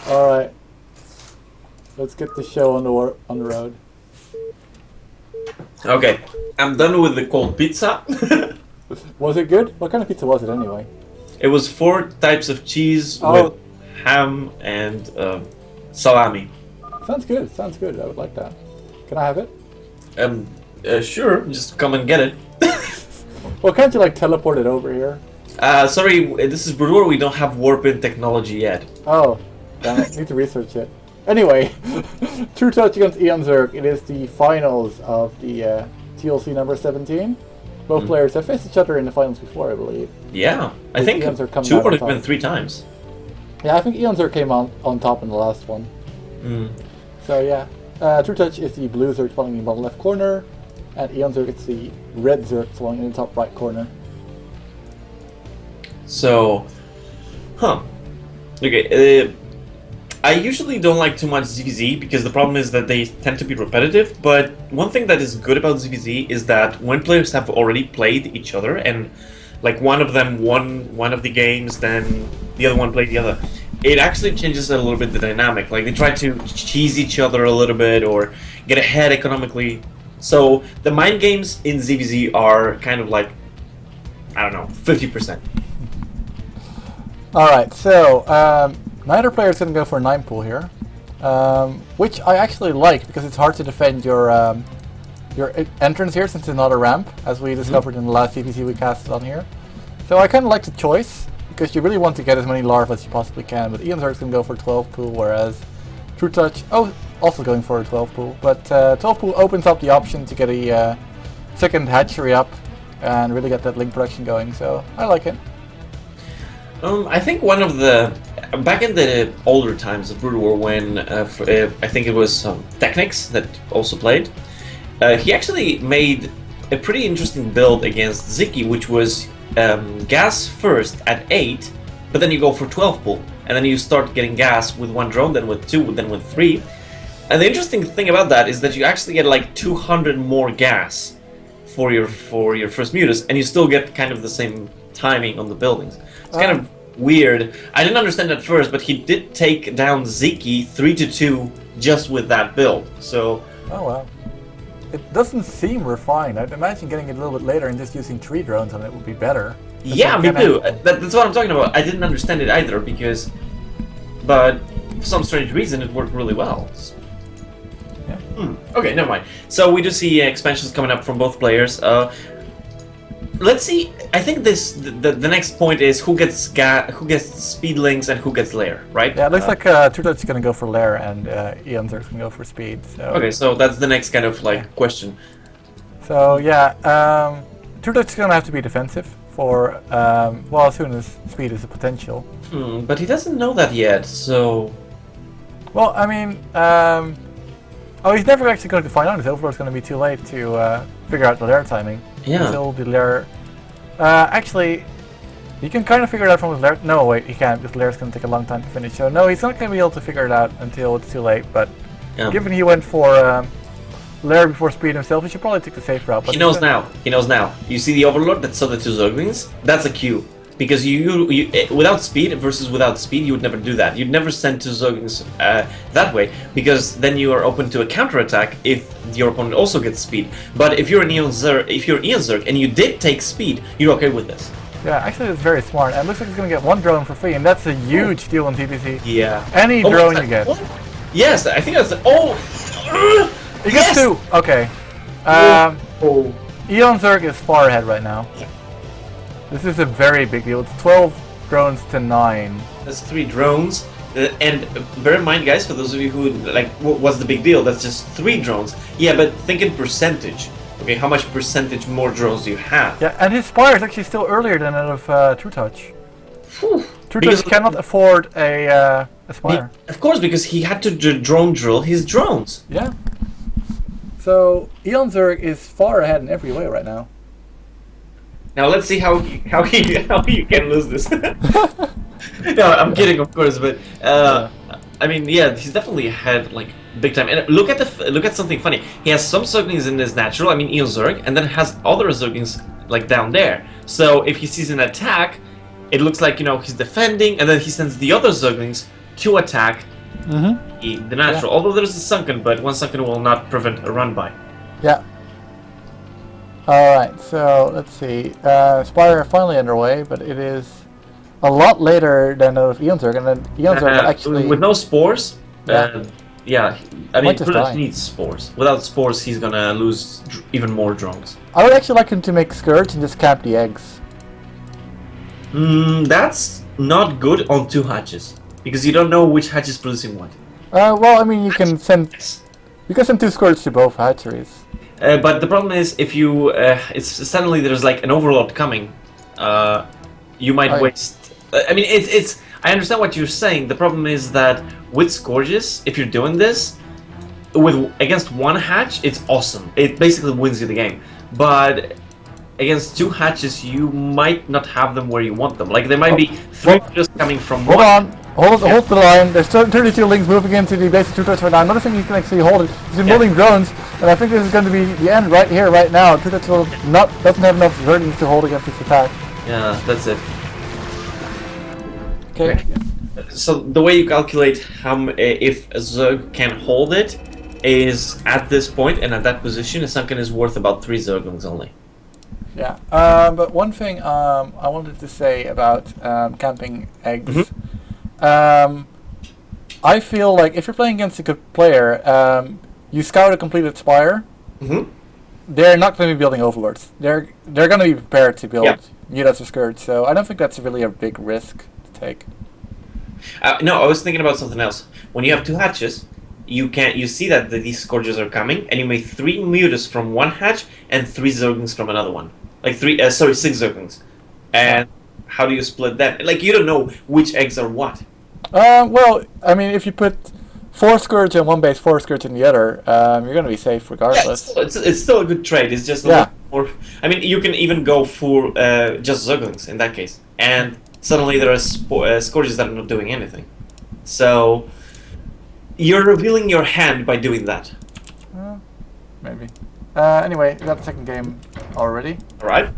All right, let's get the show on the road. Okay, I'm done with the cold pizza. Was it good? What kind of pizza was it anyway? It was 4 types of cheese with Oh, ham and salami. sounds good. Sounds good. I would like that. Can I have it? Um, sure, just come and get it. Well, can't you like teleport it over here? Sorry, this is Brewer. We don't have warp-in technology yet. Oh, damn it. Need to research it. Anyway, TrueTouch against eOnzErG. It is the finals of the TLC number 17. Both players have faced each other in the finals before, I believe. Yeah, I With think eOnzErG coming 2 out or on top. even 3 times. Yeah, I think eOnzErG came on top in the last one. Mm. So yeah, TrueTouch is the blue Zerg spawning in the bottom left corner, and eOnzErG is the red Zerg spawning in the top right corner. So, okay, I usually don't like too much ZVZ because the problem is that they tend to be repetitive, but one thing that is good about ZVZ is that when players have already played each other and like one of them won one of the games, then the other one played the other, it actually changes a little bit the dynamic. Like they try to cheese each other a little bit or get ahead economically. So the mind games in ZVZ are kind of like, I don't know, 50%. Alright, so neither player is going to go for a 9 pool here, which I actually like because it's hard to defend your entrance here since it's not a ramp, as we discovered in the last CPC we casted on here. So I kind of like the choice because you really want to get as many larvae as you possibly can, but eOnzErG is going to go for a 12 pool, whereas TrueTouch, also going for a 12 pool, but 12 pool opens up the option to get a second hatchery up and really get that link production going, so I like it. I think one of the back in the older times of Brood War, when I think it was Technics that also played, he actually made a pretty interesting build against Ziki, which was gas first at 8, but then you go for 12 pull, and then you start getting gas with 1 drone, then with 2, then with 3. And the interesting thing about that is that you actually get like 200 more gas for your first mutas, and you still get kind of the same timing on the buildings. It's kind of weird. I didn't understand at first, but he did take down Ziki 3-2 just with that build. So. Oh wow. It doesn't seem refined. I'd imagine getting it a little bit later and just using 3 drones on it would be better. Yeah, me too. That's what I'm talking about. I didn't understand it either but for some strange reason it worked really well. Yeah. Okay, never mind. So we do see expansions coming up from both players. Let's see. I think the next point is who gets speed links and who gets lair, right? Yeah, it looks like TrueTouch is going to go for lair and eOnzErG is going to go for speed. So. Okay, so that's the next kind of like question. So yeah, TrueTouch is going to have to be defensive for well, as soon as speed is a potential. But he doesn't know that yet, so. Well, I mean, he's never actually going to find out. His overlord is going to be too late to figure out the lair timing. Yeah. Until the lair. Actually, you can kind of figure it out from his lair. No, wait, he can't because lair is going to take a long time to finish. So no, he's not going to be able to figure it out until it's too late. But given he went for lair before speed himself, he should probably take the safe route. But he knows now. He knows now. You see the overlord that saw the 2 Zerglings? That's a cue. Because you without speed versus without speed, you would never do that. You'd never send 2 Zerglings that way, because then you are open to a counterattack if your opponent also gets speed. But if you're eOnzErG and you did take speed, you're okay with this. Yeah, actually it's very smart. And it looks like he's going to get 1 drone for free, and that's a huge deal in TPC. Yeah. Any drone you get. What? Yes, I think that's. He gets 2. Okay. eOnzErG is far ahead right now. This is a very big deal. It's 12 drones to 9. That's 3 drones. And bear in mind, guys, for those of you who like, what's the big deal? That's just 3 drones. Yeah, but think in percentage. Okay, how much percentage more drones do you have? Yeah, and his spire is actually still earlier than that of TrueTouch. TrueTouch Because cannot afford a spire. Of course, because he had to drone drill his drones. Yeah. So eOnzErG is far ahead in every way right now. Now let's see how you can lose this. No, I'm kidding, of course, but I mean, yeah, he's definitely ahead, like big time. And look at something funny. He has some Zerglings in his natural, I mean eOnzErG, and then has other Zerglings like down there. So if he sees an attack, it looks like he's defending, and then he sends the other Zerglings to attack Mm-hmm. The natural. Although there's a sunken, but one sunken will not prevent a run by. Yeah. Alright, so let's see. Spire finally underway, but it is a lot later than with eOnzErG, and then eOnzErG actually... With no spores, yeah, I mean, Trutacz die. needs spores. Without spores, he's gonna lose even more drones. I would actually like him to make skirts and just camp the eggs. That's not good on 2 hatches, because you don't know which hatch is producing what. Well, I mean, you can send 2 skirts to both hatcheries. But the problem is, if you, it's suddenly there's like an overload coming, you might waste. I mean, it's. I understand what you're saying. The problem is that with Scourges, if you're doing this against 1 hatch, it's awesome. It basically wins you the game. But against 2 hatches, you might not have them where you want them. Like there might be 3 just coming from Hold one. on. Hold the line. There's 32 lings moving into the basic trutacz right now. Another thing you can actually hold it. He's been building drones, and I think this is going to be the end right here, right now. Trutacz doesn't have enough zerglings to hold against this attack. Yeah, that's it. Okay. So the way you calculate how if a Zerg can hold it is at this point and at that position, a sunken is worth about 3 Zerglings only. Yeah. But one thing I wanted to say about camping eggs. I feel like if you're playing against a good player, you scout a completed spire. They're not going to be building overlords. They're going to be prepared to build units or skirts. So I don't think that's really a big risk to take. No, I was thinking about something else. When you have 2 hatches, you see that these Scourges are coming, and you make 3 mutas from 1 hatch and 3 Zerglings from another one. Like 6 Zerglings. And how do you split that? Like you don't know which eggs are what. Well, I mean, if you put 4 skirts in one base, 4 skirts in the other, you're going to be safe regardless. Yeah, it's still a good trade. It's just a little more. I mean, you can even go for just Zerglings in that case, and suddenly there are Scourges that are not doing anything. So you're revealing your hand by doing that. Maybe. Anyway, we got the second game already. All right.